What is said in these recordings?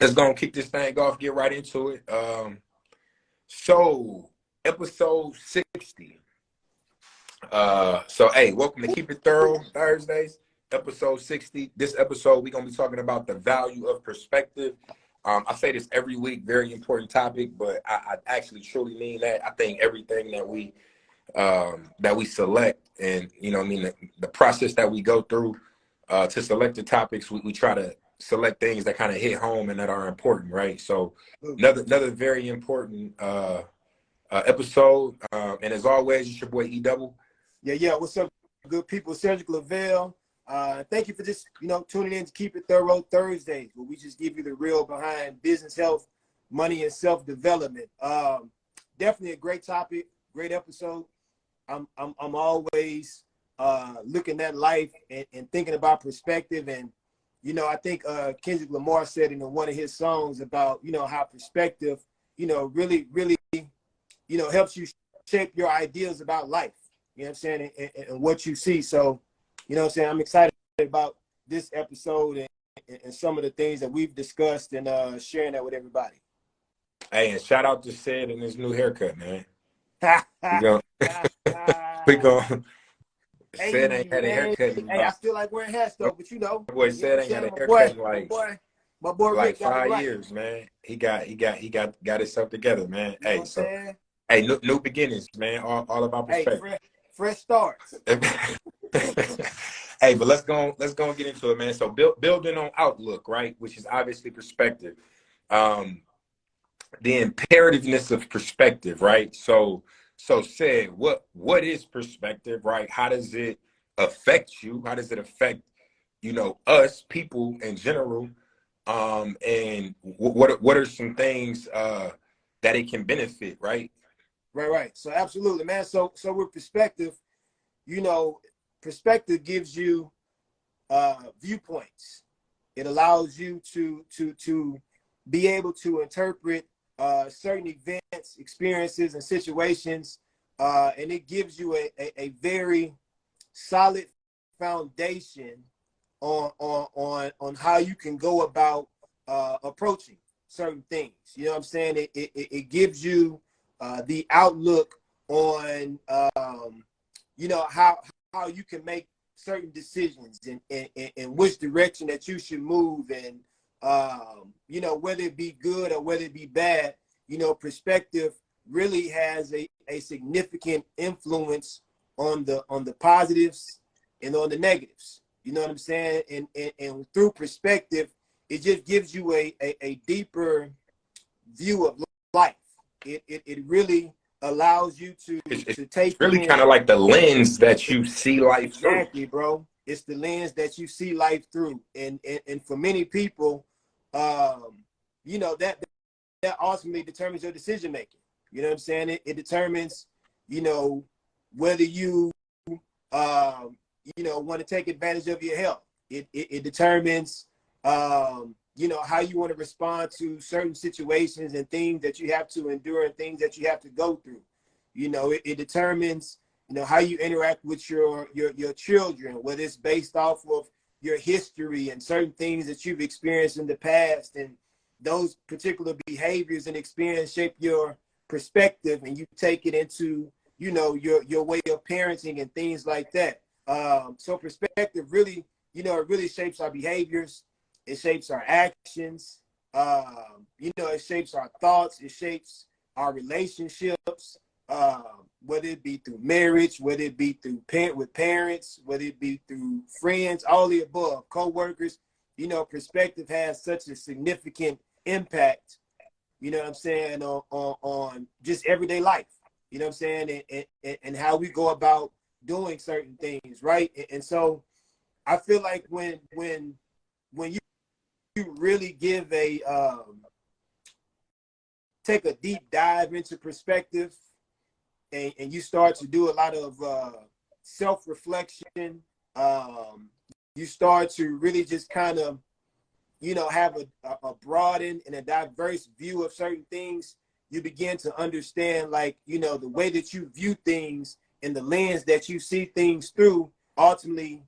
Let's go and kick this thing off, get right into it. So episode 60. Hey, welcome to Keep It Thorough Thursdays, episode 60. This episode, we're gonna be talking about the value of perspective. I say this every week, very important topic, but I actually truly mean that. I think everything that we select, and the process that we go through to select the topics, we try to select things that kind of hit home and that are important, right? So another very important episode. And as always, it's your boy E Double. Yeah. What's up, good people? Surgical Lavelle. Thank you for just tuning in to Keep It Thorough Thursdays, where we just give you the real behind business, health, money, and self-development. Definitely a great topic, great episode. I'm always looking at life and thinking about perspective. And I think Kendrick Lamar said in one of his songs about how perspective really helps you shape your ideas about life. You know what I'm saying, and what you see. So I'm excited about this episode and some of the things that we've discussed and sharing that with everybody. Hey, and shout out to Sid and his new haircut, man. we going Sid ain't had a haircut in I still like wearing hats though, but boy Sid ain't had a haircut in my boy like Rick got 5 it right. years, man. He got himself together, man. You know Hey, new beginnings, man. All about perspective. Hey, fresh starts. Hey, but let's go and get into it, man. So building on outlook, right, which is obviously perspective. The imperativeness of perspective, right? So Sid, what is perspective, right? How does it affect you? How does it affect us people in general? And what are some things that it can benefit, right? Right. So absolutely, man. So with perspective, perspective gives you viewpoints. It allows you to be able to interpret certain events, experiences, and situations, and it gives you a very solid foundation on how you can go about approaching certain things. You know what I'm saying? It gives you the outlook on how you can make certain decisions and which direction that you should move, and whether it be good or whether it be bad. Perspective really has a significant influence on the positives and on the negatives. You know what I'm saying? And through perspective, it just gives you a deeper view of life. It really allows you to take really kind of like the lens that you see life through. Exactly, bro. It's the lens that you see life through. And for many people, that ultimately determines your decision making. You know what I'm saying? It determines, whether you want to take advantage of your health. It determines how you want to respond to certain situations and things that you have to endure and things that you have to go through. It determines how you interact with your children, whether it's based off of your history and certain things that you've experienced in the past, and those particular behaviors and experience shape your perspective, and you take it into your way of parenting and things like that. So perspective really, it really shapes our behaviors. It shapes our actions. It shapes our thoughts. It shapes our relationships, whether it be through marriage, whether it be through with parents, whether it be through friends, all the above, co-workers. Perspective has such a significant impact, what I'm saying, on just everyday life, what I'm saying, and how we go about doing certain things, right? And so I feel like when you really give take a deep dive into perspective, and you start to do a lot of self-reflection, you start to really just kind of have a broadened and a diverse view of certain things. You begin to understand, the way that you view things and the lens that you see things through ultimately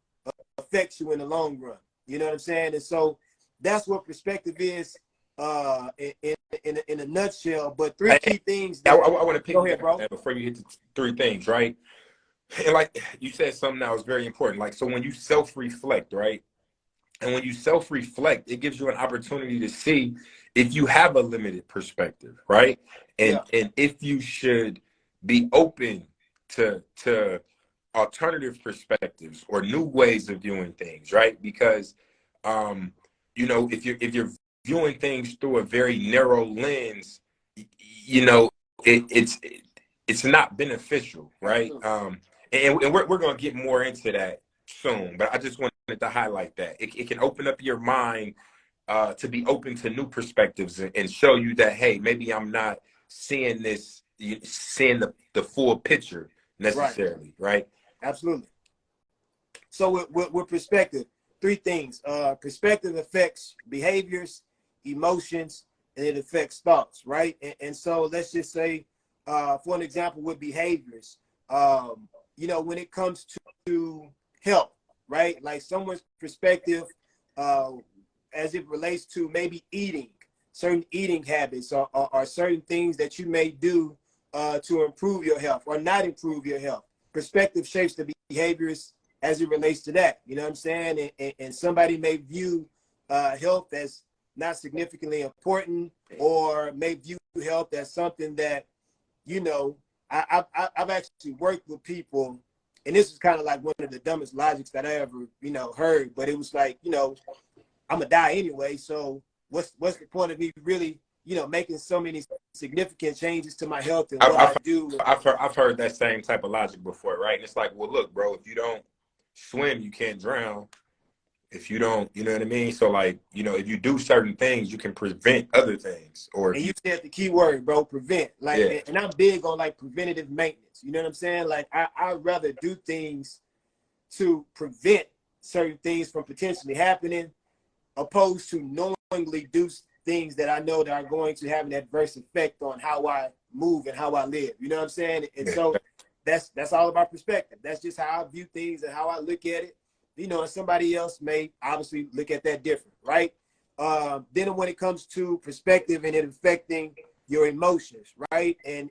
affects you in the long run. You know what I'm saying? And so that's what perspective is in a nutshell. But three key things I that, want to go ahead, piggyback on bro. that before you hit the three things, right? And like you said, something that was very important. Like, so when you self-reflect, right? And when you self-reflect, it gives you an opportunity to see if you have a limited perspective, right? Yeah. And if you should be open to alternative perspectives or new ways of viewing things, right? Because you know, if you're viewing things through a very narrow lens, you know, it's not beneficial, right? Absolutely. And we're gonna get more into that soon, but I just wanted to highlight that it can open up your mind to be open to new perspectives and show you that, hey, maybe I'm not seeing seeing the full picture Right. necessarily, right? Absolutely. So with perspective, three things. Perspective affects behaviors, emotions, and it affects thoughts, right? And so let's just say, for an example, with behaviors, you know, when it comes to health, right? Like someone's perspective, uh, as it relates to maybe eating, certain eating habits, or certain things that you may do to improve your health or not improve your health. Perspective shapes the behaviors as it relates to that. You know what I'm saying? And somebody may view health as not significantly important, or may view health as something that, you know, I've actually worked with people, and this is kind of like one of the dumbest logics that I ever, you know, heard, but it was like, you know, I'm gonna die anyway, so what's the point of me really, you know, making so many significant changes to my health and what I've I do? I've heard that same type of logic before, right? And it's like, well, look, bro, if you don't swim, you can't drown. If you don't, you know what I mean? So like, you know, if you do certain things, you can prevent other things. Or if And you, you said the key word, bro, prevent. Like, yeah, and I'm big on like preventative maintenance. You know what I'm saying? Like, I'd rather do things to prevent certain things from potentially happening, opposed to knowingly do things that I know that are going to have an adverse effect on how I move and how I live. You know what I'm saying? And yeah. so that's all about perspective. That's just how I view things and how I look at it. You know, and somebody else may obviously look at that different, right? Then when it comes to perspective and it affecting your emotions, right? And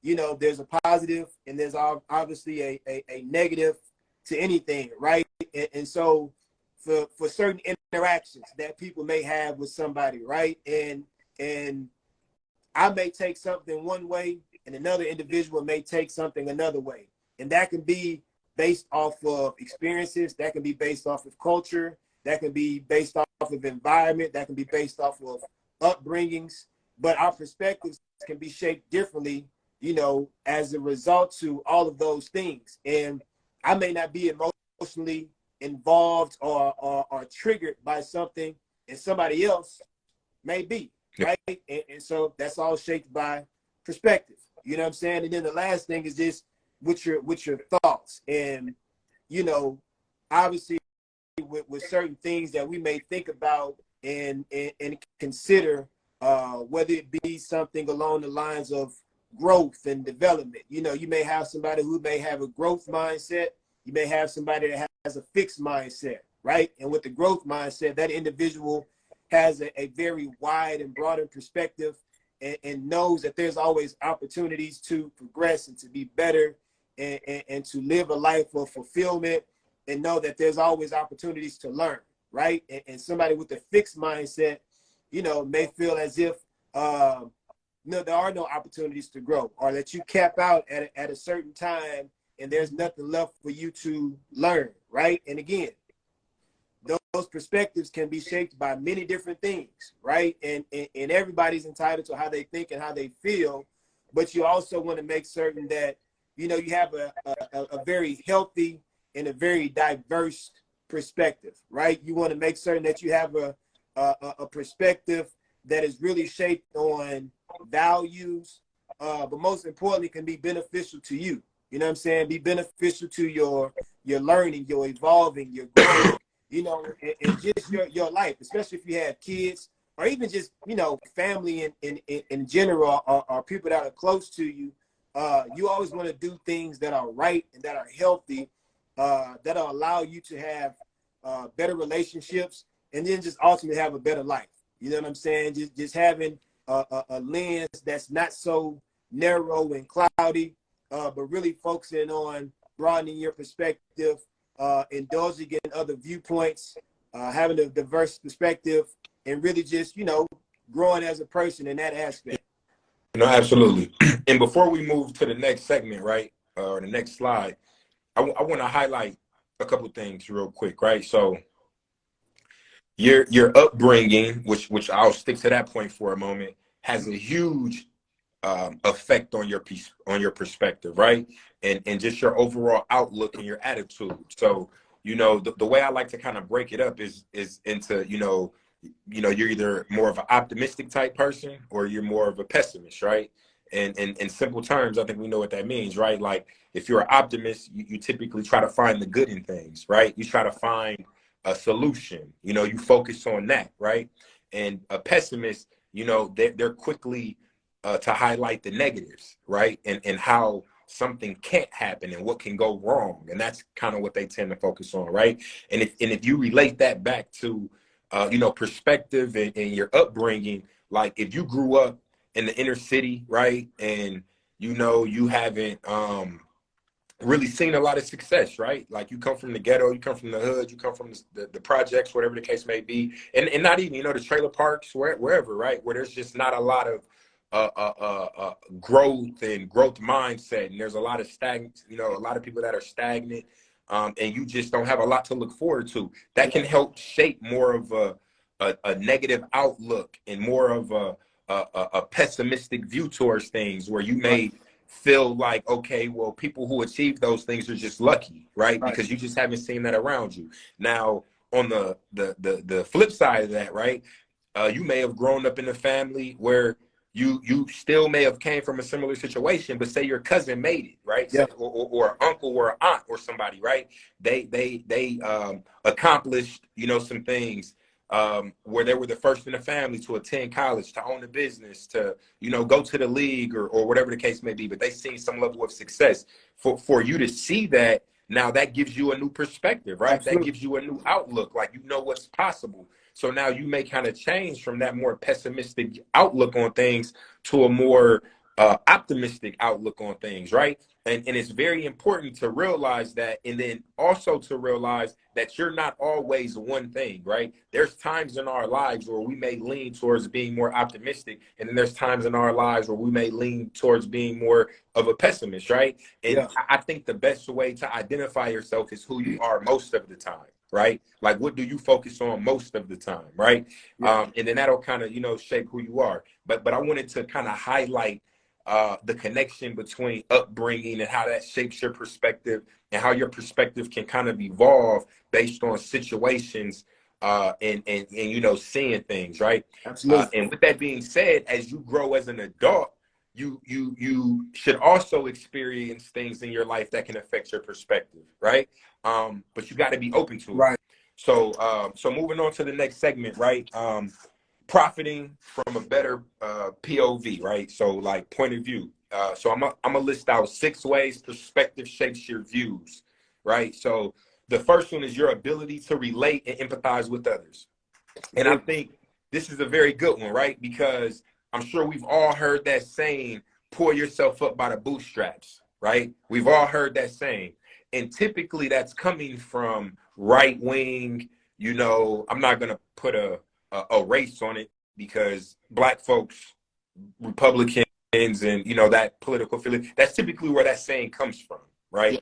you know, there's a positive and there's obviously a negative to anything, right? And so for certain interactions that people may have with somebody, right? And I may take something one way and another individual may take something another way. And that can be based off of experiences, that can be based off of culture, that can be based off of environment, that can be based off of upbringings. But our perspectives can be shaped differently, you know, as a result to all of those things. And I may not be emotionally involved or triggered by something, and somebody else may be, right? And so that's all shaped by perspective. You know what I'm saying? And then the last thing is just with your thoughts. And, you know, obviously with certain things that we may think about and consider, whether it be something along the lines of growth and development. You know, you may have somebody who may have a growth mindset. You may have somebody that has a fixed mindset, right? And with the growth mindset, that individual has a very wide and broader perspective, and knows that there's always opportunities to progress and to be better, and to live a life of fulfillment, and know that there's always opportunities to learn, right? And somebody with a fixed mindset, you know, may feel as if no, there are no opportunities to grow, or that you cap out at a certain time and there's nothing left for you to learn, right? And again, those perspectives can be shaped by many different things, right? And everybody's entitled to how they think and how they feel, but you also want to make certain that, you know, you have a very healthy and a very diverse perspective, right? You want to make certain that you have a perspective that is really shaped on values, but most importantly, can be beneficial to you. You know what I'm saying? Be beneficial to your learning, your evolving, your growing, you know, and just your life, especially if you have kids, or even just, you know, family in general, or people that are close to you. You always want to do things that are right and that are healthy, that'll allow you to have better relationships, and then just ultimately have a better life. You know what I'm saying? Just having a lens that's not so narrow and cloudy, but really focusing on broadening your perspective, indulging in other viewpoints, having a diverse perspective, and really just, growing as a person in that aspect. No, absolutely. And before we move to the next segment, right, or the next slide, I want to highlight a couple things real quick, right? So your upbringing, which I'll stick to that point for a moment, has a huge effect on your piece, on your perspective, right? And just your overall outlook and your attitude. So, the way I like to kind of break it up is into, you're either more of an optimistic type person or you're more of a pessimist, right? And in simple terms, I think we know what that means, right? Like if you're an optimist, you typically try to find the good in things, right? You try to find a solution, you focus on that, right? And a pessimist, they're quickly to highlight the negatives, right? And how something can't happen and what can go wrong. And that's kind of what they tend to focus on, right? And if you relate that back to perspective and your upbringing, like if you grew up in the inner city, right? And you haven't really seen a lot of success, right? Like you come from the ghetto, you come from the hood, you come from the projects, whatever the case may be, and not even the trailer parks, wherever, right? Where there's just not a lot of growth and growth mindset, and there's a lot of stagnant, a lot of people that are stagnant, and you just don't have a lot to look forward to. That can help shape more of a negative outlook and more of a pessimistic view towards things, where you may feel like, okay, well, people who achieve those things are just lucky, right? Because you just haven't seen that around you. Now, on the flip side of that, right? You may have grown up in a family where you still may have came from a similar situation, but say your cousin made it, right? Yeah. Or an uncle or an aunt or somebody, right? They accomplished, some things where they were the first in the family to attend college, to own a business, to, go to the league or whatever the case may be, but they seen some level of success. For you to see that, now that gives you a new perspective, right? Absolutely. That gives you a new outlook, like what's possible. So now you may kind of change from that more pessimistic outlook on things to a more optimistic outlook on things, right? And it's very important to realize that, and then also to realize that you're not always one thing, right? There's times in our lives where we may lean towards being more optimistic, and then there's times in our lives where we may lean towards being more of a pessimist, right? And I think the best way to identify yourself is who you are most of the time, right? Like, what do you focus on most of the time, right? And then that'll kind of, shape who you are. But I wanted to kind of highlight the connection between upbringing and how that shapes your perspective, and how your perspective can kind of evolve based on situations and seeing things, right? Absolutely. And with that being said, as you grow as an adult, you should also experience things in your life that can affect your perspective, right? But you got to be open to it. Right. So moving on to the next segment, right? Profiting from a better POV, right? So like point of view. So I'm gonna list out 6 ways perspective shapes your views, right? So the first one is your ability to relate and empathize with others. And I think this is a very good one, right? Because I'm sure we've all heard that saying, pull yourself up by the bootstraps, right? We've all heard that saying. And typically that's coming from right wing, I'm not gonna put a race on it, because black folks, Republicans, and that political feeling, that's typically where that saying comes from, right?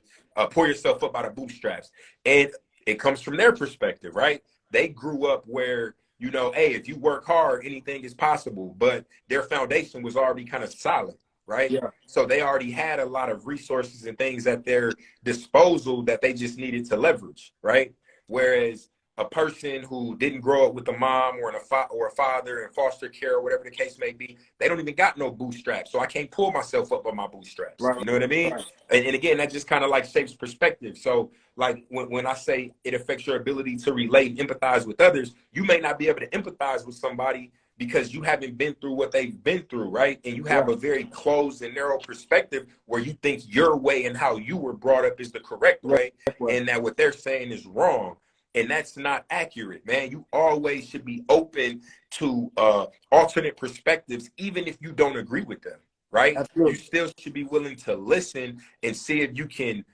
Pull yourself up by the bootstraps. And it comes from their perspective, right? They grew up where, hey, if you work hard, anything is possible, but their foundation was already kind of solid, right? So they already had a lot of resources and things at their disposal that they just needed to leverage, right? Whereas a person who didn't grow up with a mom or a father in foster care or whatever the case may be, they don't even got no bootstraps. So I can't pull myself up on my bootstraps. You know what I mean? And again, that just kind of like shapes perspective. So like when I say it affects your ability to relate and empathize with others, you may not be able to empathize with somebody because you haven't been through what they've been through, right? And you have a very closed and narrow perspective where you think your way and how you were brought up is the correct way, and that what they're saying is wrong. and that's not accurate, man. You always should be open to alternate perspectives, even if you don't agree with them, right? You Absolutely. still should be willing to listen and see if you can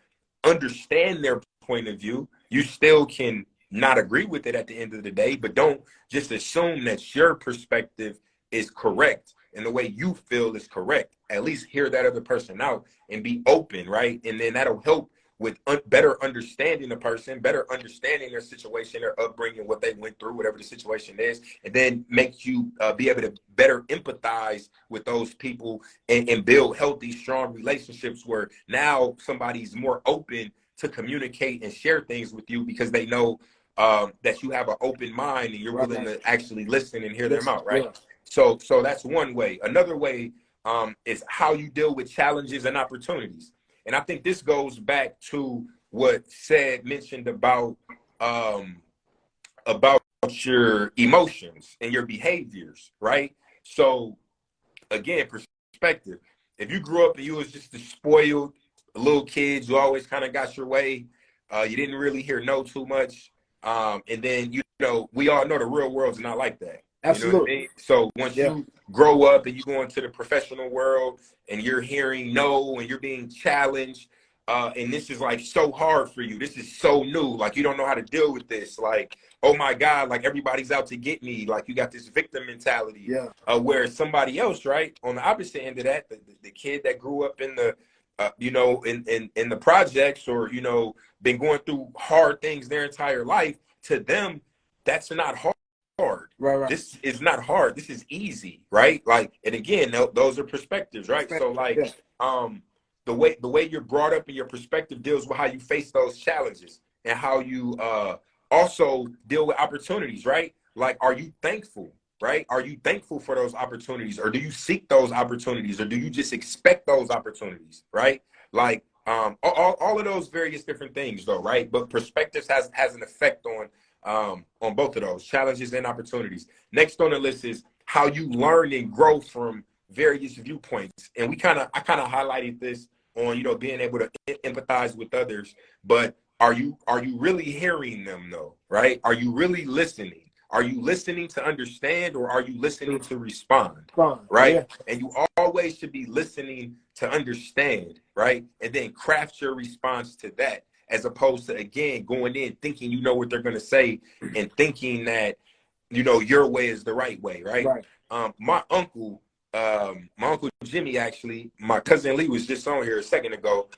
understand their point of view. You still can not agree with it at the end of the day, but don't just assume that your perspective is correct and the way you feel is correct. At least hear that other person out and be open, right? And then that'll help with better understanding the person, better understanding their situation, their upbringing, what they went through, whatever the situation is, and then make you be able to better empathize with those people and build healthy, strong relationships where now somebody's more open to communicate and share things with you because they know that you have an open mind and you're willing to actually listen and hear them out, right? Yeah. So that's one way. Another way is how you deal with challenges and opportunities. And I think this goes back to what said mentioned about your emotions and your behaviors, right? So again, perspective. If you grew up and you was just a spoiled little kid, you always kind of got your way. You didn't really hear no too much. And then, you know, we all know the real world's not like that. You know what I Absolutely. mean? So once you grow up and you go into the professional world and you're hearing no and you're being challenged, and this is like so hard for you. This is so new. Like you don't know how to deal with this. Like, oh my God, like everybody's out to get me. Like you got this victim mentality. Yeah. Where somebody else, right, on the opposite end of that, the kid that grew up in the you know, in the projects or, you know, been going through hard things their entire life, to them, that's not hard. Right. This is not hard. This is easy, right? Like, and again, those are perspectives, right? So like, the way you're brought up and your perspective deals with how you face those challenges and how you also deal with opportunities, right? Like, are you thankful, right? Are you thankful for those opportunities, or do you seek those opportunities, or do you just expect those opportunities, right? Like, all of those various different things, though, right? But perspectives has an effect on both of those challenges and opportunities. Next on the list is how you learn and grow from various viewpoints, and I kind of highlighted this on, you know, being able to empathize with others, but are you really hearing them though, right? Are you really listening? Are you listening to understand, or are you listening to respond? Right? Yeah. And you always should be listening to understand, right? And then craft your response to that, as opposed to, again, going in thinking you know what they're going to say and thinking that, you know, your way is the right way, right? Right. My uncle Jimmy, actually, my cousin Lee was just on here a second ago.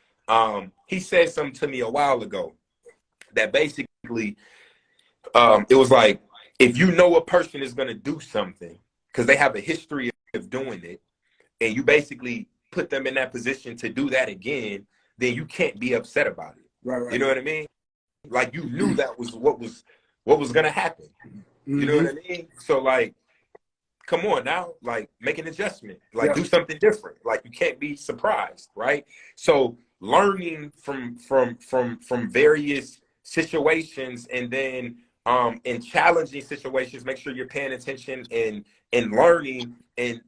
He said something to me a while ago that basically, it was like, if you know a person is going to do something because they have a history of doing it, and you basically put them in that position to do that again, then you can't be upset about it. Right. You know what I mean? Like, you knew that was what was going to happen. You know what I mean? So like, come on now, like, make an adjustment, like do something different. Like, you can't be surprised, right? So learning from various situations, and then in challenging situations, make sure you're paying attention and learning, and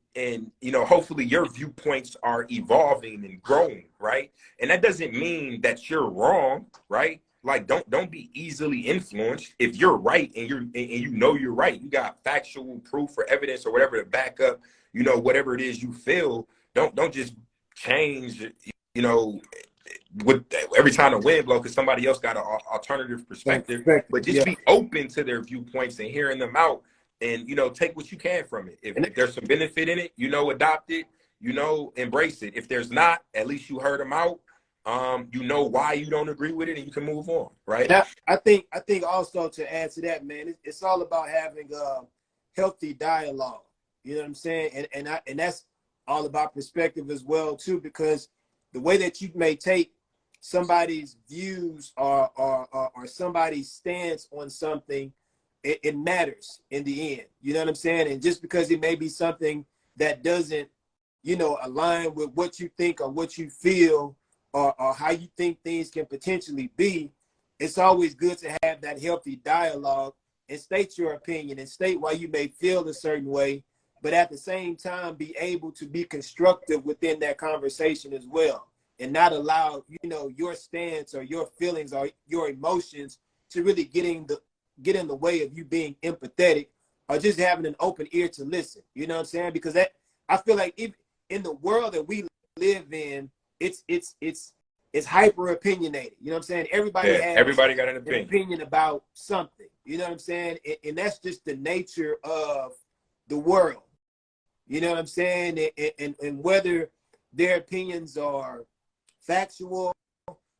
you know, hopefully your viewpoints are evolving and growing, right? And that doesn't mean that you're wrong, right? Like, don't be easily influenced. If you're right and you know you're right, you got factual proof or evidence or whatever to back up, you know, whatever it is you feel. Don't just change, you know, with every time the wind blows because somebody else got an alternative perspective. But just be open to their viewpoints and hearing them out, and, you know, take what you can from it. If there's some benefit in it, you know, adopt it, you know, embrace it. If there's not, at least you heard them out. You know why you don't agree with it, and you can move on, right? Now, I think also, to add to that, man, it's all about having healthy dialogue. You know what I'm saying? And that's all about perspective as well too, because the way that you may take somebody's views or somebody's stance on something, it matters in the end. You know what I'm saying? And just because it may be something that doesn't, you know, align with what you think or what you feel, or how you think things can potentially be, it's always good to have that healthy dialogue and state your opinion and state why you may feel a certain way, but at the same time be able to be constructive within that conversation as well, and not allow, you know, your stance or your feelings or your emotions to really get in the way of you being empathetic or just having an open ear to listen. You know what I'm saying? Because that, I feel like if in the world that we live in, it's hyper opinionated. You know what I'm saying? Everybody Yeah, has everybody got an an opinion. opinion about something. You know what I'm saying? And that's just the nature of the world. You know what I'm saying? And whether their opinions are factual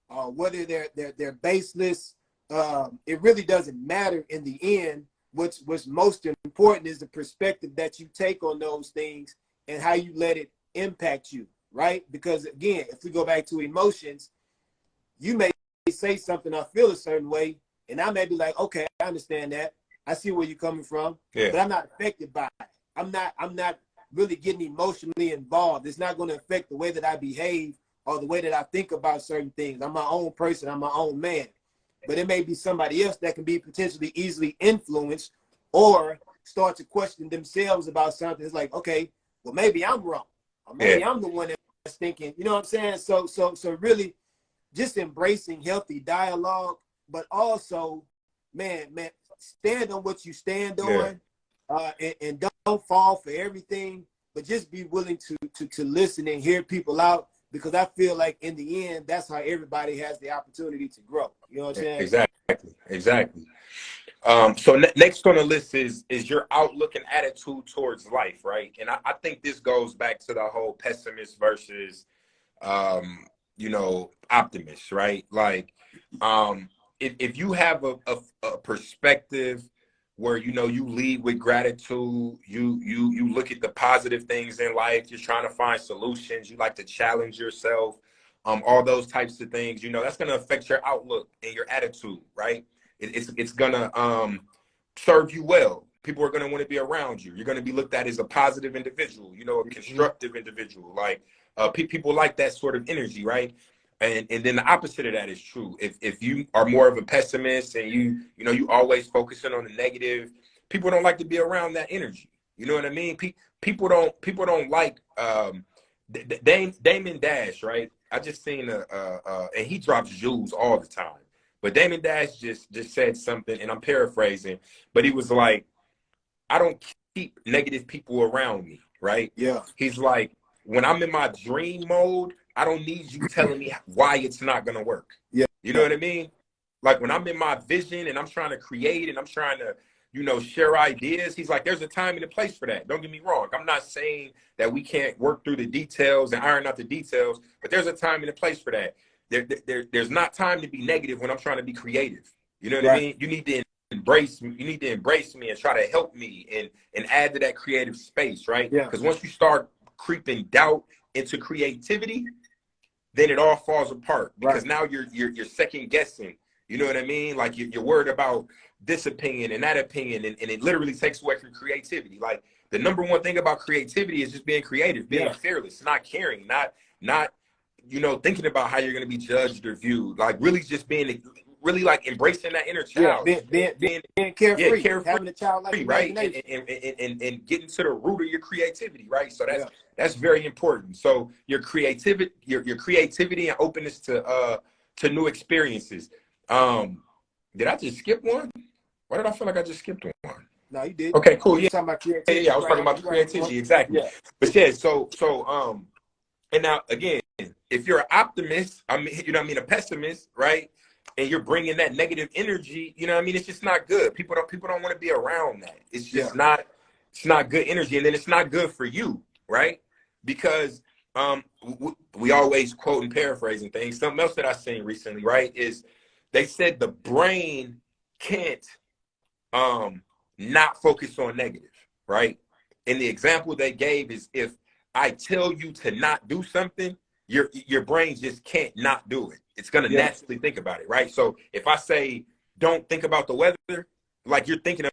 or whether they're baseless, it really doesn't matter in the end. What's most important is the perspective that you take on those things and how you let it impact you, right? Because again, if we go back to emotions, you may say something or feel a certain way, and I may be like, okay, I understand that. I see where you're coming from, Yeah. but I'm not affected by it. I'm not really getting emotionally involved. It's not going to affect the way that I behave or the way that I think about certain things. I'm my own person. I'm my own man. But it may be somebody else that can be potentially easily influenced or start to question themselves about something. It's like, okay, well, maybe I'm wrong. Or maybe I'm the one that's thinking, you know what I'm saying? So really just embracing healthy dialogue, but also, man, stand on what you stand on, and don't fall for everything, but just be willing to listen and hear people out, because I feel like in the end, that's how everybody has the opportunity to grow. You know what I'm saying? Exactly. So next on the list is your outlook and attitude towards life, right? And I think this goes back to the whole pessimist versus optimist, right? Like, if you have a perspective where you lead with gratitude, you look at the positive things in life, you're trying to find solutions, you like to challenge yourself, all those types of things, that's going to affect your outlook and your attitude, right? It's gonna serve you well. People are gonna want to be around you. You're gonna be looked at as a positive individual, a constructive individual. Like, people like that sort of energy, right? And then the opposite of that is true. If you are more of a pessimist and you always focusing on the negative, people don't like to be around that energy. You know what I mean? People don't like Damon Dash, right? I just seen and he drops jewels all the time. But Damon Dash just said something, and I'm paraphrasing, but he was like, I don't keep negative people around me, right? Yeah. He's like, when I'm in my dream mode, I don't need you telling me why it's not going to work. Yeah. You know what I mean? Like, when I'm in my vision and I'm trying to create and I'm trying to, share ideas, he's like, there's a time and a place for that. Don't get me wrong. I'm not saying that we can't work through the details and iron out the details, but there's a time and a place for that. There's not time to be negative when I'm trying to be creative. You know what I mean? You need to embrace me. You need to embrace me and try to help me and add to that creative space, right? Yeah. Because once you start creeping doubt into creativity, then it all falls apart, because now you're second guessing. You know what I mean? Like, you're worried about this opinion and that opinion, and it literally takes away from creativity. Like, the number one thing about creativity is just being creative, being fearless, not caring, not thinking about how you're going to be judged or viewed. Like, really just really like embracing that inner child, being carefree, carefree, having a childlike right? imagination, And getting to the root of your creativity, right? So that's very important. So your creativity and openness to new experiences. Did I just skip one? Why did I feel like I just skipped one? No, you did. Okay, cool. You're talking about creativity. Yeah, I was talking about the creativity, exactly. Yeah. But yeah, and now again, if you're an optimist, a pessimist, right? And you're bringing that negative energy, it's just not good. People don't want to be around that. It's just it's not good energy, and then it's not good for you, right? Because we always quote and paraphrasing things. Something else that I seen recently, right, is they said the brain can't not focus on negative, right? And the example they gave is, if I tell you to not do something, your brain just can't not do it. It's gonna naturally think about it, right? So if I say don't think about the weather, like, you're thinking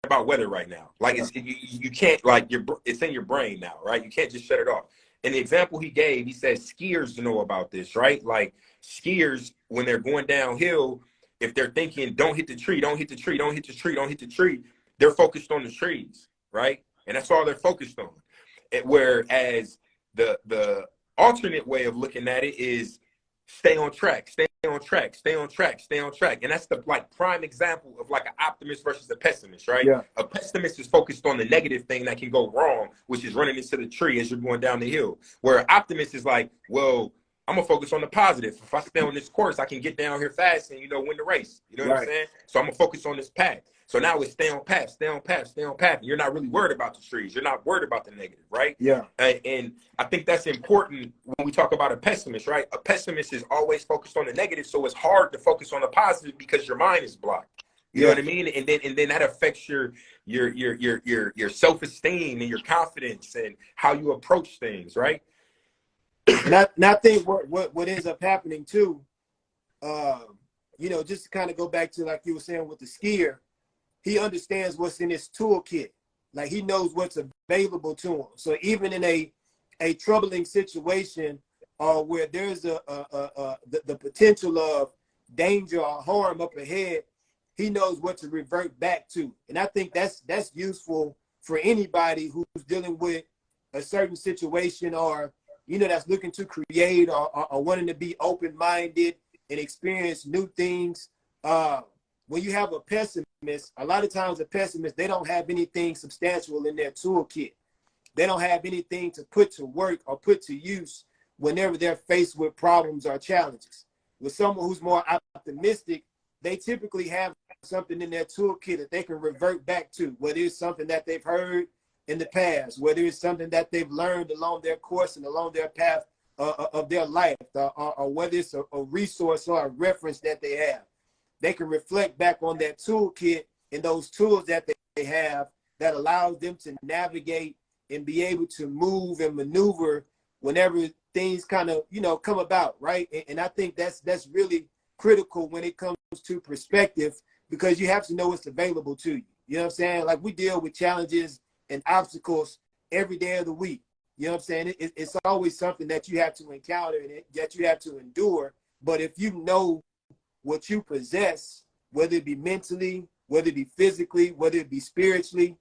about weather right now. Like, you can't, like, it's in your brain now, right? You can't just shut it off. And the example he gave, he said skiers know about this, right? Like, skiers, when they're going downhill, if they're thinking don't hit the tree, don't hit the tree, don't hit the tree, don't hit the tree, they're focused on the trees, right? And that's all they're focused on. Whereas the alternate way of looking at it is stay on track, stay on track, stay on track, stay on track. And that's the like prime example of like an optimist versus a pessimist, right? Yeah. A pessimist is focused on the negative thing that can go wrong, which is running into the tree as you're going down the hill. Where an optimist is like, well, I'm gonna focus on the positive. If I stay on this course, I can get down here fast and win the race. You know what I'm saying? So I'm gonna focus on this path. So now it's stay on path, stay on path, stay on path. And you're not really worried about the trees. You're not worried about the negative, right? Yeah. And I think that's important when we talk about a pessimist, right? A pessimist is always focused on the negative, so it's hard to focus on the positive because your mind is blocked. You know what I mean? And then that affects your self-esteem and your confidence and how you approach things, right? And I think what ends up happening too, just to kind of go back to like you were saying with the skier, he understands what's in his toolkit. Like he knows what's available to him. So even in a troubling situation where there's the potential of danger or harm up ahead, he knows what to revert back to. And I think that's useful for anybody who's dealing with a certain situation or that's looking to create or wanting to be open-minded and experience new things. When you have a pessimist, a lot of times a pessimist, they don't have anything substantial in their toolkit. They don't have anything to put to work or put to use whenever they're faced with problems or challenges. With someone who's more optimistic, they typically have something in their toolkit that they can revert back to, whether it's something that they've heard in the past, whether it's something that they've learned along their course and along their path of their life, or whether it's a resource or a reference that they have. They can reflect back on that toolkit and those tools that they have that allows them to navigate and be able to move and maneuver whenever things kind of, come about, right? And I think that's really critical when it comes to perspective, because you have to know what's available to you. You know what I'm saying? Like we deal with challenges and obstacles every day of the week. You know what I'm saying? It's always something that you have to encounter and that you have to endure. But if you know what you possess, whether it be mentally, whether it be physically, whether it be spiritually,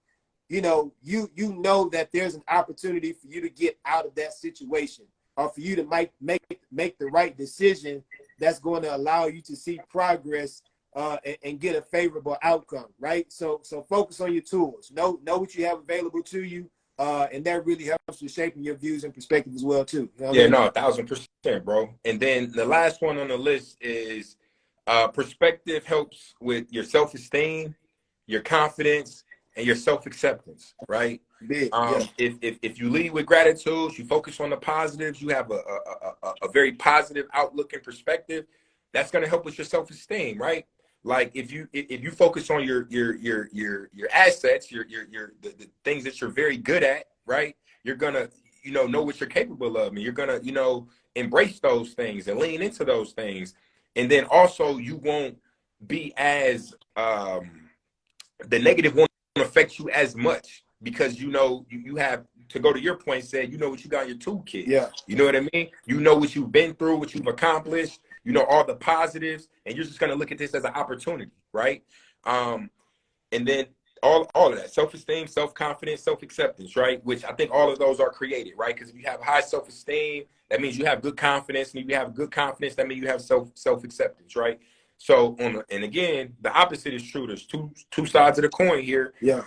you know that there's an opportunity for you to get out of that situation, or for you to make the right decision that's going to allow you to see progress and get a favorable outcome, right? So focus on your tools. Know what you have available to you, and that really helps with shaping your views and perspective as well too. You know what I mean? No, 1,000%, bro. And then the last one on the list is perspective helps with your self-esteem, your confidence, and your self-acceptance, right? Big, If you lead with gratitude, you focus on the positives, you have a very positive outlook and perspective, that's going to help with your self-esteem, right? Like if you focus on your assets, the things that you're very good at, right? You're gonna know what you're capable of, and you're gonna embrace those things and lean into those things, and then also you won't be as the negative won't affect you as much, because you have, to go to your point, said what you got in your toolkit. Yeah. You know what I mean? You know what you've been through, what you've accomplished. You know all the positives, and you're just gonna look at this as an opportunity, right? And then all of that self-esteem, self-confidence, self-acceptance, right? Which I think all of those are created, right? Because if you have high self-esteem, that means you have good confidence, and if you have good confidence, that means you have self-acceptance, right? So and again, the opposite is true. There's two sides of the coin here. Yeah.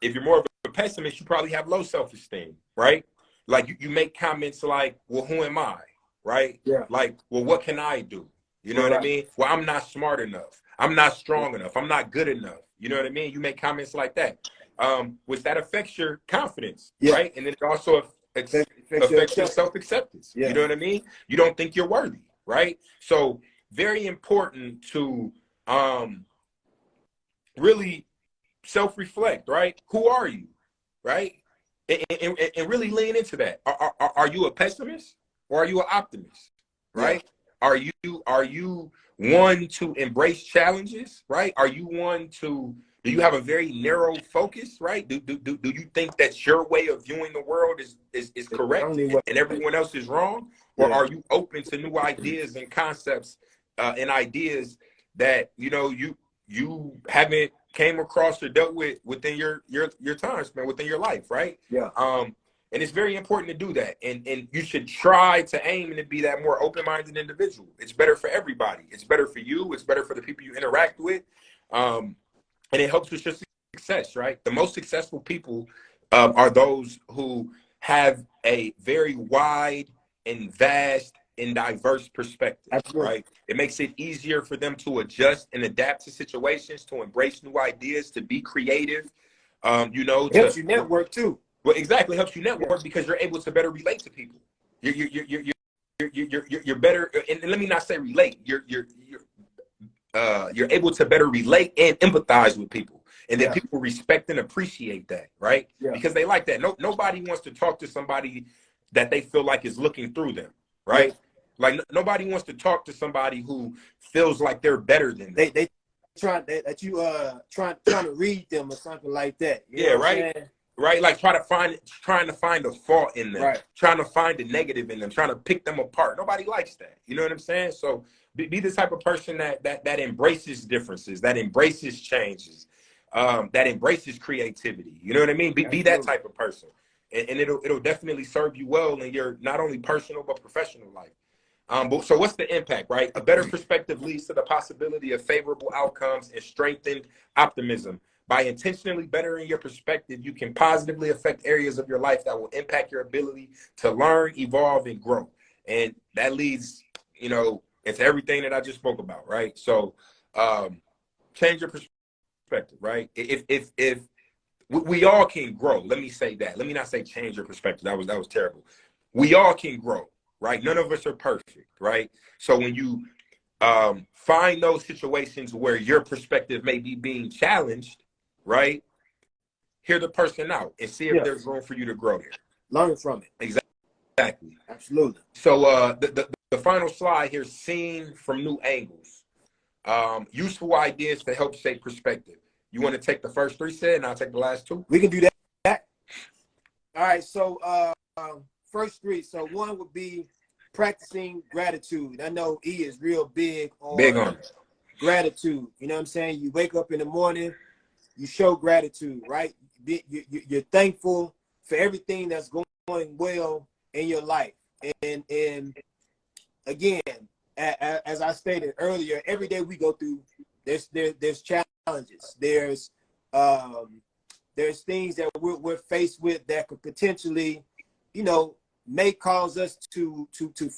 If you're more of a pessimist, you probably have low self-esteem, right? Like you make comments like, well, who am I? Right? Yeah. Like, well, what can I do? You know what I mean? Well, I'm not smart enough. I'm not strong enough. I'm not good enough. You know what I mean? You make comments like that, which that affects your confidence, right? And then it also affects your self-acceptance. Yeah. You know what I mean? You don't think you're worthy, right? So very important to really self-reflect, right? Who are you, right? And really lean into that. Are you a pessimist? Or are you an optimist, right? Yeah. Are you one to embrace challenges, right? Are you one do you have a very narrow focus, right? Do you think that your way of viewing the world is correct and everyone else is wrong? Or are you open to new ideas and concepts and ideas that you haven't came across or dealt with within your time spent within your life, right? Yeah. And it's very important to do that. And you should try to aim and to be that more open-minded individual. It's better for everybody. It's better for you. It's better for the people you interact with. And it helps with your success, right? The most successful people are those who have a very wide and vast and diverse perspective, Absolutely. right? It makes it easier for them to adjust and adapt to situations, to embrace new ideas, to be creative, It helps you network too. Well, exactly, helps you network because you're able to better relate to people. You're better, and let me not say relate. You're able to better relate and empathize with people, and then people respect and appreciate that, right? Because they like that. Nobody wants to talk to somebody that they feel like is looking through them, right? Like nobody wants to talk to somebody who feels like they're better than them. They trying to read them or something like that. You know what I'm saying? Right, like trying to find a fault in them, trying to find a negative in them, trying to pick them apart. Nobody likes that. You know what I'm saying? So be the type of person that embraces differences, that embraces changes, that embraces creativity. You know what I mean? Be that type of person, and it'll definitely serve you well in your not only personal but professional life. So what's the impact, right? A better perspective leads to the possibility of favorable outcomes and strengthened optimism. By intentionally bettering your perspective, you can positively affect areas of your life that will impact your ability to learn, evolve, and grow. And that leads, into everything that I just spoke about, right? So change your perspective, right? If we all can grow, let me say that. Let me not say change your perspective. That was terrible. We all can grow, right? None of us are perfect, right? So when you find those situations where your perspective may be being challenged, right? Hear the person out and see if there's room for you to grow there. Learn from it. Exactly. Absolutely. So the final slide here, seen from new angles. Useful ideas to help shape perspective. You want to take the first three set and I'll take the last two? We can do that. All right. So first three. So one would be practicing gratitude. I know E is real big on gratitude. You know what I'm saying? You wake up in the morning, you show gratitude, right? You're thankful for everything that's going well in your life. And again, as I stated earlier, every day we go through, there's challenges. There's things that we're faced with that could potentially, may cause us to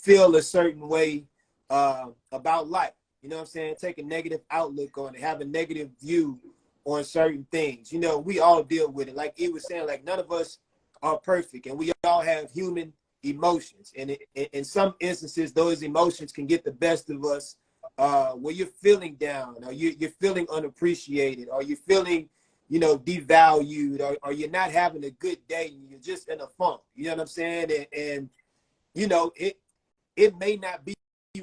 feel a certain way about life. You know what I'm saying? Take a negative outlook on it, have a negative view on certain things. We all deal with it. Like he was saying, like none of us are perfect, and we all have human emotions. And in some instances, those emotions can get the best of us where you're feeling down, or you're feeling unappreciated, or you're feeling, devalued, or you're not having a good day, and you're just in a funk. You know what I'm saying? And it may not be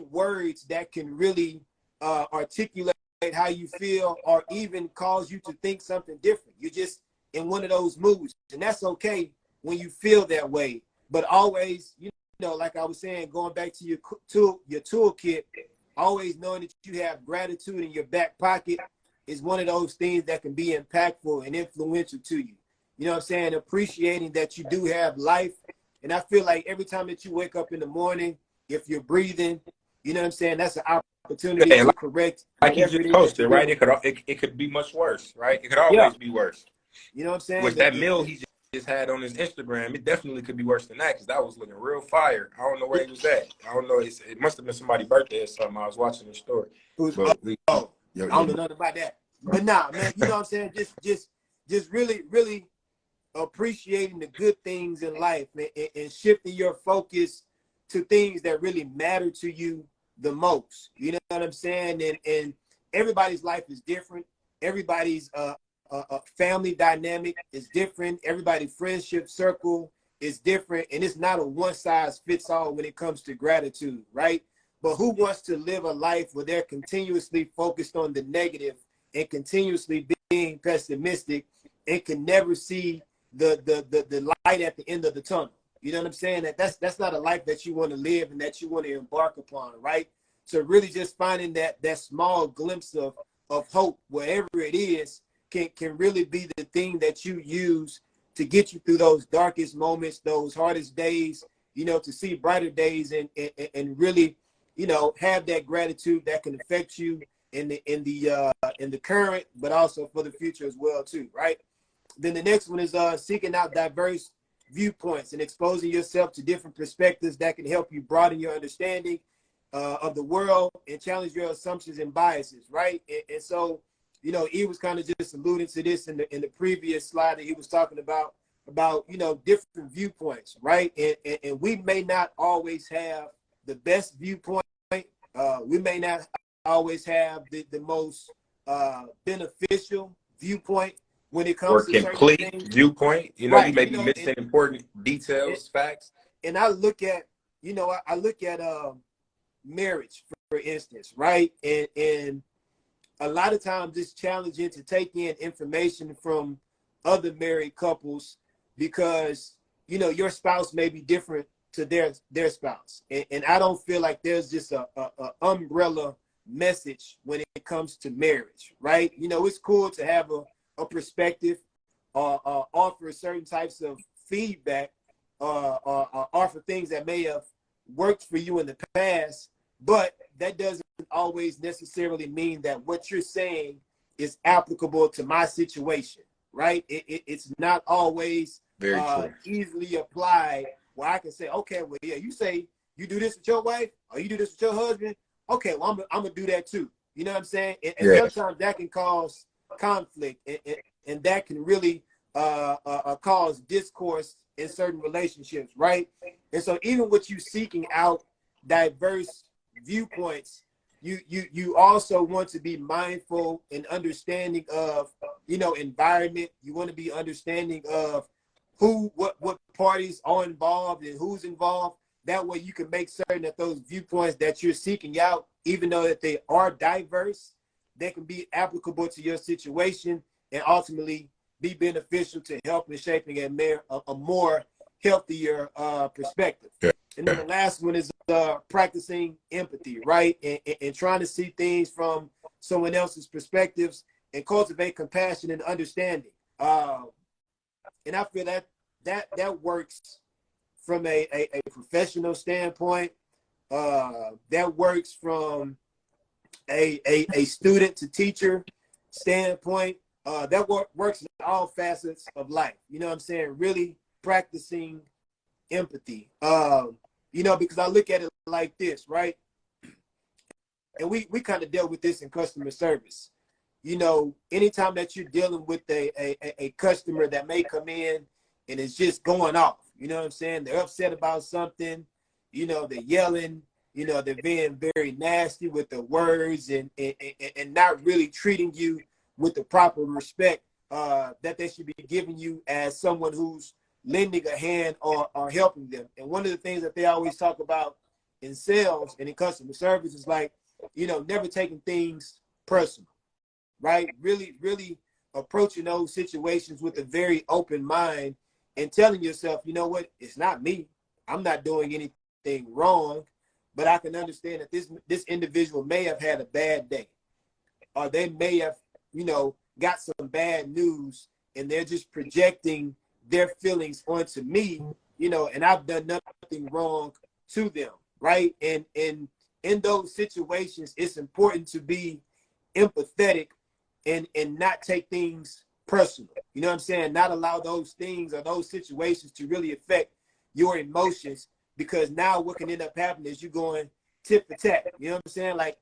words that can really articulate how you feel or even cause you to think something different. You're just in one of those moods, and that's okay when you feel that way. But always, like I was saying, going back to your toolkit, always knowing that you have gratitude in your back pocket is one of those things that can be impactful and influential to you. You know what I'm saying? Appreciating that you do have life. And I feel like every time that you wake up in the morning, if you're breathing, you know what I'm saying, that's an opportunity to correct. Like you just posted, right? It could be much worse, right? It could always be worse. You know what I'm saying? Which that meal he just had on his Instagram, it definitely could be worse than that, because that was looking real fire. I don't know where he was at. I don't know. It must have been somebody's birthday or something. I was watching the story. I don't know nothing about that. But nah, man, you know what I'm saying? Just really, really appreciating the good things in life, and shifting your focus to things that really matter to you the most. You know what I'm saying? And everybody's life is different. Everybody's family dynamic is different. Everybody's friendship circle is different. And it's not a one size fits all when it comes to gratitude, right? But who wants to live a life where they're continuously focused on the negative and continuously being pessimistic and can never see the light at the end of the tunnel? You know what I'm saying? That's not a life that you want to live and that you want to embark upon, right? So really just finding that small glimpse of hope, wherever it is, can really be the thing that you use to get you through those darkest moments, those hardest days, you know, to see brighter days and really, you know, have that gratitude that can affect you in the current, but also for the future as well too, right? Then the next one is seeking out diverse viewpoints and exposing yourself to different perspectives that can help you broaden your understanding of the world and challenge your assumptions and biases, right? And so, you know, he was kind of just alluding to this in the previous slide that he was talking about, you know, different viewpoints, right? And we may not always have the best viewpoint. We may not always have the most beneficial viewpoint when it Or comes to certain complete things. viewpoint. You know, you Right. may You be know, missing important and, details, facts. and I look at, you know, I look at marriage, for instance, right? And a lot of times it's challenging to take in information from other married couples because, you know, your spouse may be different to their spouse. And I don't feel like there's just a umbrella message when it comes to marriage, right? You know, it's cool to have a perspective or offer certain types of feedback or offer things that may have worked for you in the past, but that doesn't always necessarily mean that what you're saying is applicable to my situation, right? It's not always Very true. easily applied where I can say, okay, well, yeah, you say you do this with your wife or you do this with your husband. Okay, well, I'm going to do that too. You know what I'm saying? And Yes. sometimes that can cause conflict and that can really cause discourse in certain relationships, right? And so even with you seeking out diverse viewpoints, you also want to be mindful and understanding of, you know, environment. You want to be understanding of what parties are involved and who's involved. That way you can make certain that those viewpoints that you're seeking out, even though that they are diverse, they can be applicable to your situation and ultimately be beneficial to help in shaping a more healthier perspective. Yeah. And then the last one is practicing empathy, right? And trying to see things from someone else's perspectives and cultivate compassion and understanding. And I feel that works from a professional standpoint. That works from a student to teacher standpoint. That works in all facets of life. You know what I'm saying? Really practicing empathy. You know, because I look at it like this, right? And we kind of dealt with this in customer service. You know, anytime that you're dealing with a customer that may come in and is just going off, you know what I'm saying? They're upset about something, you know, they're yelling, you know, they're being very nasty with the words and not really treating you with the proper respect that they should be giving you as someone who's lending a hand or helping them. And one of the things that they always talk about in sales and in customer service is like, you know, never taking things personal, right? Really, really approaching those situations with a very open mind and telling yourself, you know what, it's not me. I'm not doing anything wrong, but I can understand that this individual may have had a bad day, or they may have, you know, got some bad news and they're just projecting their feelings onto me, you know, and I've done nothing wrong to them, right? And in those situations, it's important to be empathetic and not take things personal. You know what I'm saying? Not allow those things or those situations to really affect your emotions, because now what can end up happening is you going tit for tat. You know what I'm saying? Like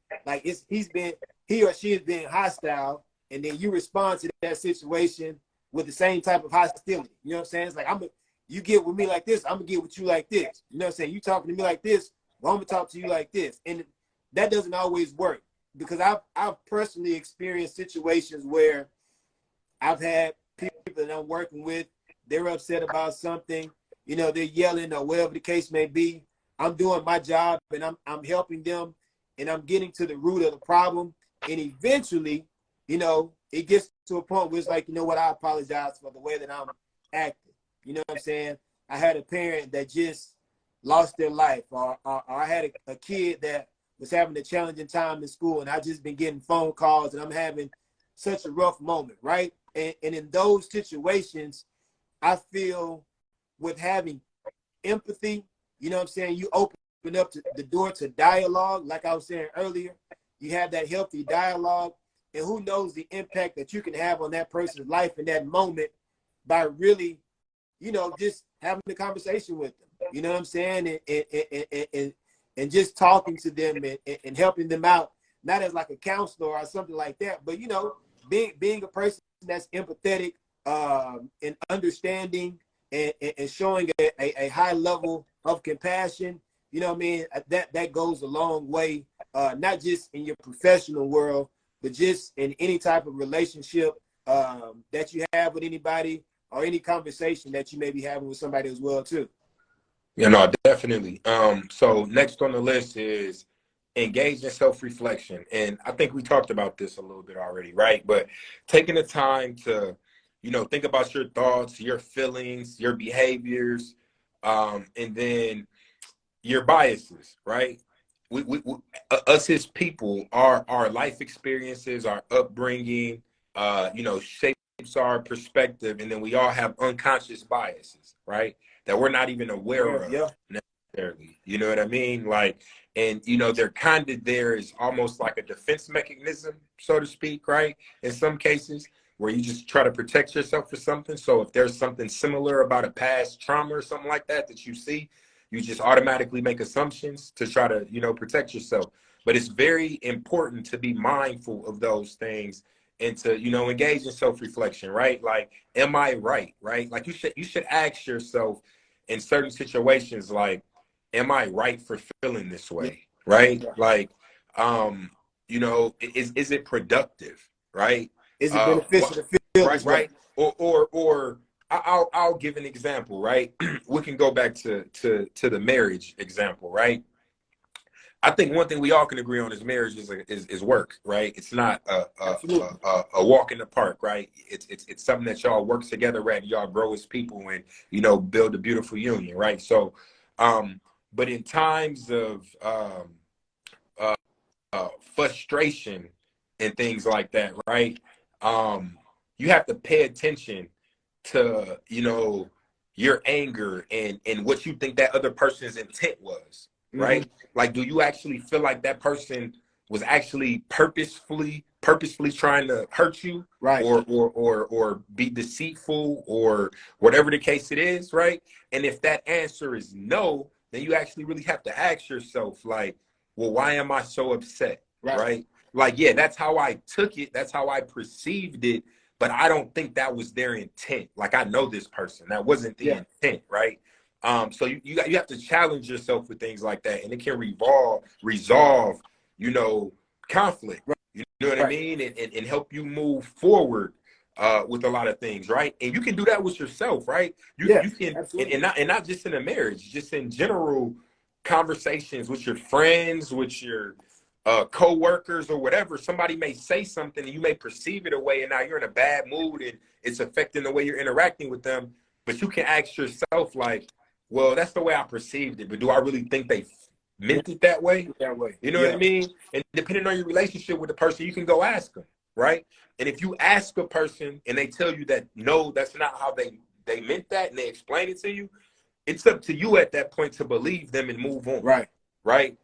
he or she is being hostile, and then you respond to that situation with the same type of hostility. You know what I'm saying? It's like, you get with me like this, I'm gonna get with you like this. You know what I'm saying? You talking to me like this, well, I'm gonna talk to you like this. And that doesn't always work, because I've personally experienced situations where I've had people that I'm working with, they're upset about something, you know, they're yelling or whatever the case may be. I'm doing my job and I'm helping them and I'm getting to the root of the problem. And eventually, you know, it gets to a point where it's like, you know what, I apologize for the way that I'm acting. You know what I'm saying? I had a parent that just lost their life, or I had a kid that was having a challenging time in school, and I just been getting phone calls and I'm having such a rough moment, right? And in those situations, I feel with having empathy, you know what I'm saying, you open up the door to dialogue. Like I was saying earlier, you have that healthy dialogue, and who knows the impact that you can have on that person's life in that moment by really, you know, just having a conversation with them. You know what I'm saying? And just talking to them and helping them out, not as like a counselor or something like that, but, you know, being a person that's empathetic, and understanding, and showing a high level of compassion. You know what I mean? That goes a long way, not just in your professional world, but just in any type of relationship that you have with anybody, or any conversation that you may be having with somebody as well too. You know, definitely. So next on the list is engage in self-reflection. And I think we talked about this a little bit already, right? But taking the time to, you know, think about your thoughts, your feelings, your behaviors, and then your biases, right? We us as people, our life experiences, our upbringing, you know, shapes our perspective, and then we all have unconscious biases, right? That we're not even aware of Yeah. necessarily. You know what I mean? Like, and you know, they're kind of there is almost like a defense mechanism, so to speak, right? In some cases, where you just try to protect yourself for something. So if there's something similar about a past trauma or something like that that you see, you just automatically make assumptions to try to, you know, protect yourself. But it's very important to be mindful of those things and to, you know, engage in self-reflection, right? Like, am I right? Right? Like you should ask yourself in certain situations, like, am I right for feeling this Yeah. way? Right? Yeah. Like, you know, is it productive? Right? Is it beneficial What to feel right, this way? right? Or I'll give an example, right? We can go back to the marriage example, right? I think one thing we all can agree on is marriage is work, right? It's not Absolutely. a walk in the park, right? It's something that y'all work together, right? Y'all grow as people and, you know, build a beautiful union, right? So, but in times of uh, frustration and things like that, right? You have to pay attention to, you know, your anger and what you think that other person's intent was, Mm-hmm. right? Like, do you actually feel like that person was actually purposefully trying to hurt you, Right. or be deceitful, or whatever the case it is, right? And if that answer is no, then you actually really have to ask yourself, like, well, why am I so upset? Right. Right? Like, yeah, that's how I took it. That's how I perceived it. But I don't think that was their intent. Like, I know this person. That wasn't the Yeah. intent, right? So you have to challenge yourself with things like that, and it can resolve, you know, conflict. Right. You know what I Right. mean? And help you move forward with a lot of things, right? And you can do that with yourself, right? Yeah. You can, Absolutely. and not just in a marriage, just in general conversations with your friends, with your co-workers or whatever. Somebody may say something and you may perceive it a way, and now you're in a bad mood and it's affecting the way you're interacting with them. But you can ask yourself, like, well, that's the way I perceived it, but do I really think they meant it that way? That way. You know what I Yeah. mean? And depending on your relationship with the person, you can go ask them, right? And if you ask a person and they tell you that no, that's not how they meant that, and they explain it to you, it's up to you at that point to believe them and move on, Right. right?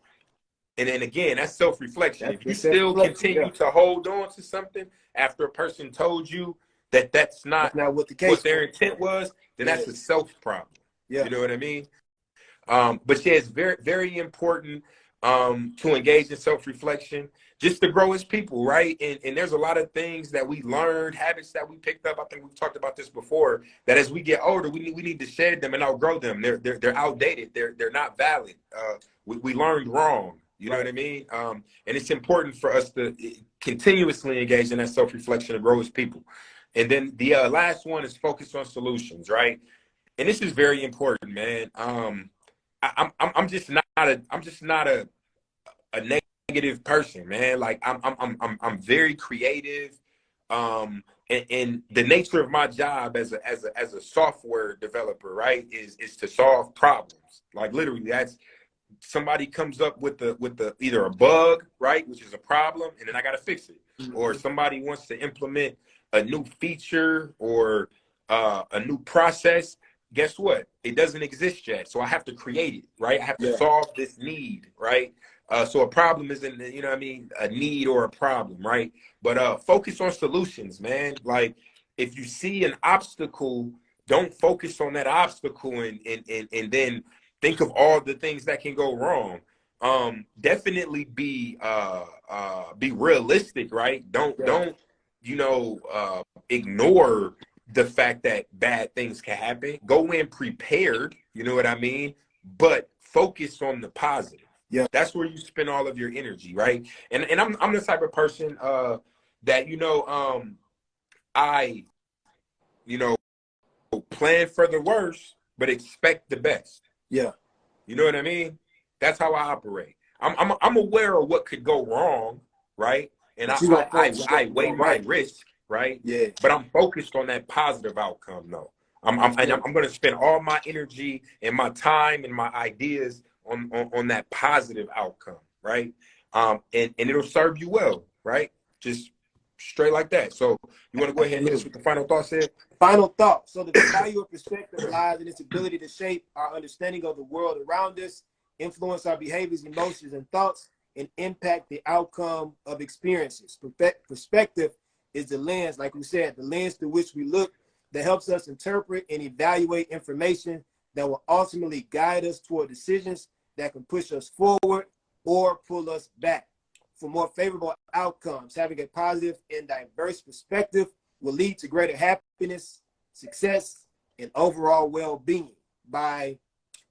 And then again, that's self-reflection. That's If you the still self-reflection. Yeah. continue to hold on to something after a person told you that that's That's not not what the what case their was. intent was, then Yeah. that's a self problem. Yeah. You know what I mean? But yeah, it's very, very important to engage in self-reflection just to grow as people, right? And there's a lot of things that we learned, habits that we picked up. I think we've talked about this before, that as we get older, we need to shed them and outgrow them. They're outdated. They're not valid. We learned wrong. You know Right. what I mean? And it's important for us to continuously engage in that self-reflection to grow as people. And then the last one is focus on solutions, right? And this is very important, man. I'm just not a negative person, man. Like, I'm very creative. And the nature of my job as a software developer, right, is to solve problems. Like, literally, that's somebody comes up with the either a bug, right, which is a problem, and then I got to fix it. Or Mm-hmm. somebody wants to implement a new feature, or a new process, guess what? It doesn't exist yet. So I have to create it, right? I have to Yeah. solve this need, right? So a problem isn't, you know what I mean, a need or a problem, right? But focus on solutions, man. Like if you see an obstacle, don't focus on that obstacle and then think of all the things that can go wrong. Definitely be realistic, right? Don't Yeah. don't ignore the fact that bad things can happen. Go in prepared, you know what I mean? But focus on the positive. Yeah. That's where you spend all of your energy, right? And I'm the type of person that I you know plan for the worst but expect the best. Yeah. You know what I mean? That's how I operate. I'm aware of what could go wrong, right? And But you gonna focus on I what's weigh going my right. risk, right? Yeah. But I'm focused on that positive outcome, though. Yeah. I'm going to spend all my energy and my time and my ideas on that positive outcome, right? And it'll serve you well, right? Just straight like that. So you want to go ahead and hit us with the final thoughts here? Final thought. So the value of perspective lies in its ability to shape our understanding of the world around us, influence our behaviors, emotions, and thoughts, and impact the outcome of experiences. Perspective is the lens, like we said, the lens through which we look that helps us interpret and evaluate information that will ultimately guide us toward decisions that can push us forward or pull us back. For more favorable outcomes, having a positive and diverse perspective will lead to greater happiness, success, and overall well-being. By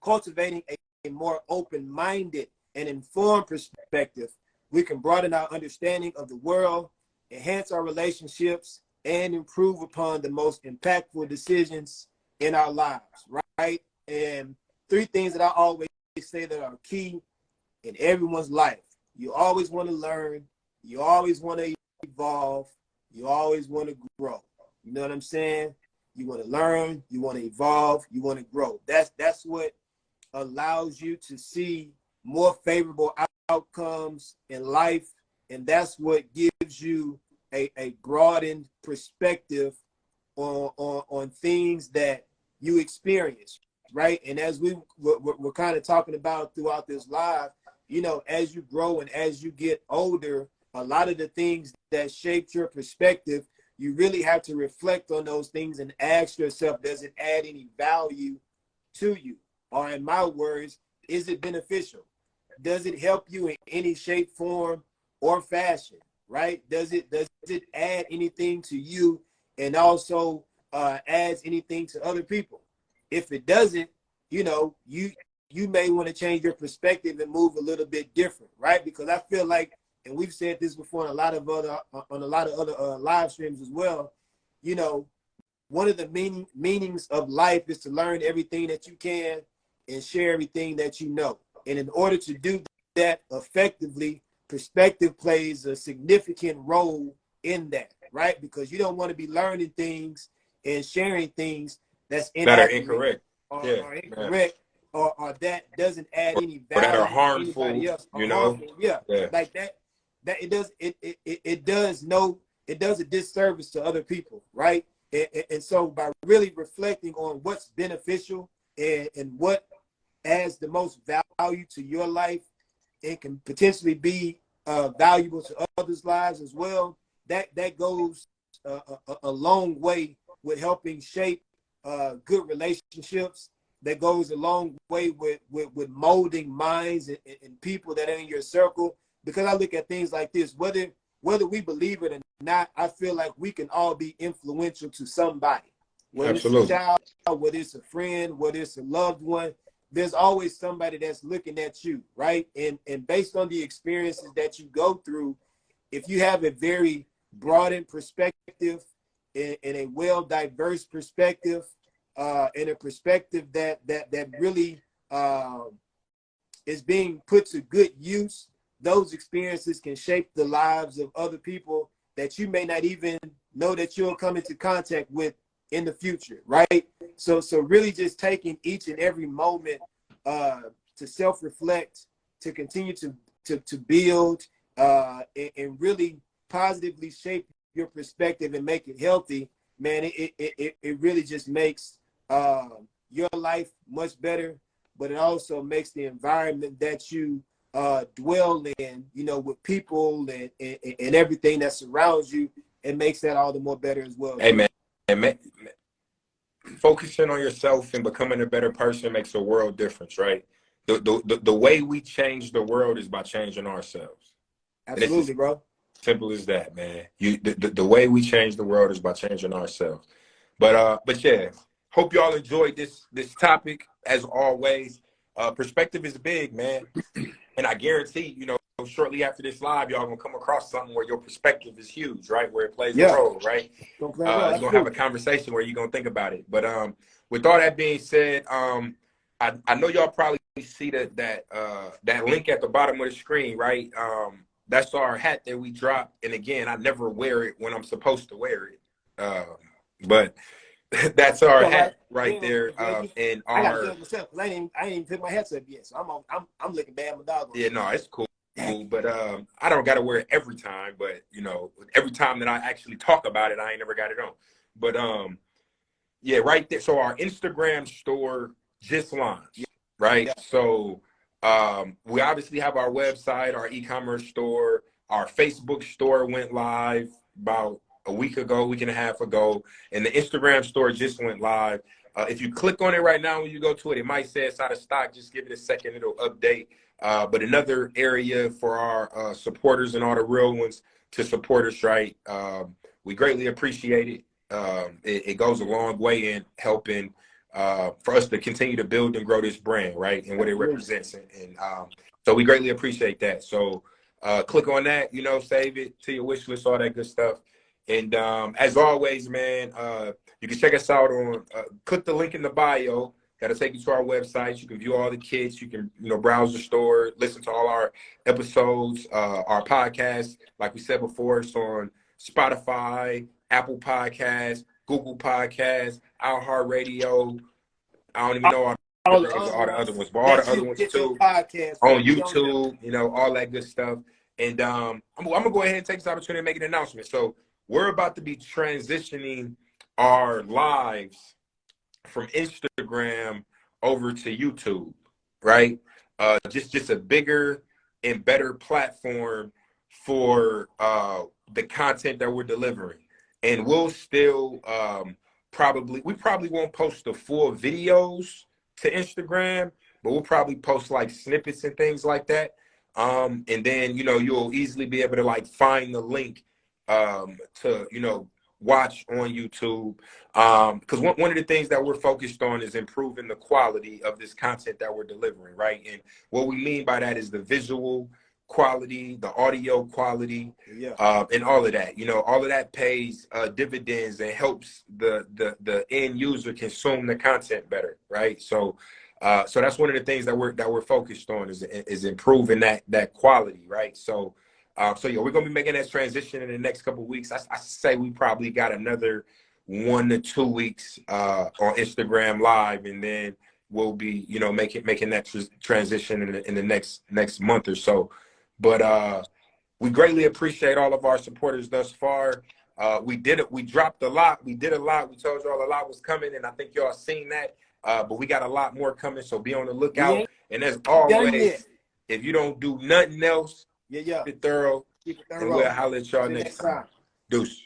cultivating a more open-minded and informed perspective, we can broaden our understanding of the world, enhance our relationships, and improve upon the most impactful decisions in our lives, right? And three things that I always say that are key in everyone's life. You always want to learn, you always want to evolve, you always want to grow. You know what I'm saying? You want to learn, you want to evolve, you want to grow. That's what allows you to see more favorable outcomes in life, and that's what gives you a broadened perspective on things that you experience, right? And as we're kind of talking about throughout this live, as you grow and as you get older, a lot of the things that shaped your perspective, you really have to reflect on those things and ask yourself, does it add any value to you? Or in my words, is it beneficial? Does it help you in any shape, form, or fashion, right? Does it add anything to you and also adds anything to other people? If it doesn't, you may want to change your perspective and move a little bit different, right? Because I feel like, and we've said this before on a lot of other live streams as well, one of the meanings of life is to learn everything that you can and share everything that you know. And in order to do that effectively, perspective plays a significant role in that, right? Because you don't want to be learning things and sharing things that's That are inaccurate incorrect. Yeah. or incorrect, or that doesn't add any Or that are value to harmful, anybody else or you know? harmful. Yeah, Yeah. like that it does a disservice to other people, right? And so by really reflecting on what's beneficial and what adds the most value to your life and can potentially be valuable to others' lives as well, that goes a long way with helping shape good relationships. That goes a long way with molding minds and people that are in your circle. Because I look at things like this, whether we believe it or not, I feel like we can all be influential to somebody. Whether it's a Absolutely. child, whether it's a friend, whether it's a loved one, there's always somebody that's looking at you, right? And based on the experiences that you go through, if you have a very broadened perspective and a well diverse perspective, and a perspective that really is being put to good use, those experiences can shape the lives of other people that you may not even know that you'll come into contact with in the future, right? So really just taking each and every moment to self-reflect, to continue to build and really positively shape your perspective and make it healthy. man, it really just makes your life much better, but it also makes the environment that you dwell in, you know, with people and everything that surrounds you, it makes that all the more better as well. Hey, man, focusing on yourself and becoming a better person makes a world difference, right? The way we change the world is by changing ourselves. Absolutely, bro. Simple as that, man. The way we change the world is by changing ourselves. But yeah, hope y'all enjoyed this topic as always. Perspective is big, man. And I guarantee, you know, shortly after this live, y'all gonna come across something where your perspective is huge, right? Where it plays a role, right? Don't play a role. You're gonna have a conversation where you're gonna think about it. But with all that being said, I know y'all probably see that link at the bottom of the screen, right? That's our hat that we drop. And again, I never wear it when I'm supposed to wear it. But that's our hat right there. And I gotta feel myself because I ain't even pick my hats up yet. So I'm looking bad. My dog. Yeah, no, it's cool. But I don't gotta wear it every time. But you know, every time that I actually talk about it, I ain't never got it on. But yeah, right there. So our Instagram store just launched, right? Yeah. So we obviously have our website, our e-commerce store, our Facebook store went live about a week and a half ago, and the Instagram store just went live. If you click on it right now, when you go to it, it might say it's out of stock. Just give it a second, it'll update. But another area for our supporters and all the real ones to support us, right? We greatly appreciate it. It goes a long way in helping for us to continue to build and grow this brand, right? And what it represents. And so we greatly appreciate that. So click on that, you know, save it to your wish list, all that good stuff. And as always, man, you can check us out on, click the link in the bio. That'll take you to our website. You can view all the kits. You can, you know, browse the store, listen to all our episodes, our podcasts. Like we said before, it's on Spotify, Apple Podcasts, Google Podcasts, iHeartRadio. I don't even know all the other ones, but all the other ones too. On YouTube, you know, all that good stuff. And I'm gonna go ahead and take this opportunity to make an announcement. So we're about to be transitioning our lives from Instagram over to YouTube, right? Just a bigger and better platform for the content that we're delivering. And we'll still we probably won't post the full videos to Instagram, but we'll probably post like snippets and things like that. And then, you know, you'll easily be able to like find the link to, you know, watch on YouTube. Because one of the things that we're focused on is improving the quality of this content that we're delivering, right? And what we mean by that is the visual quality, the audio quality, and all of that. You know, all of that pays dividends and helps the end user consume the content better, right? So so that's one of the things that we're focused on is improving that quality, right? So so yeah, we're gonna be making that transition in the next couple of weeks. I say we probably got another 1 to 2 weeks on Instagram Live, and then we'll be, you know, making that transition in the next month or so. But we greatly appreciate all of our supporters thus far. We dropped a lot. We did a lot. We told y'all a lot was coming, and I think y'all seen that. But we got a lot more coming, so be on the lookout. And as always, if you don't do nothing else, keep it thorough, and we'll holler at y'all next time. Deuce.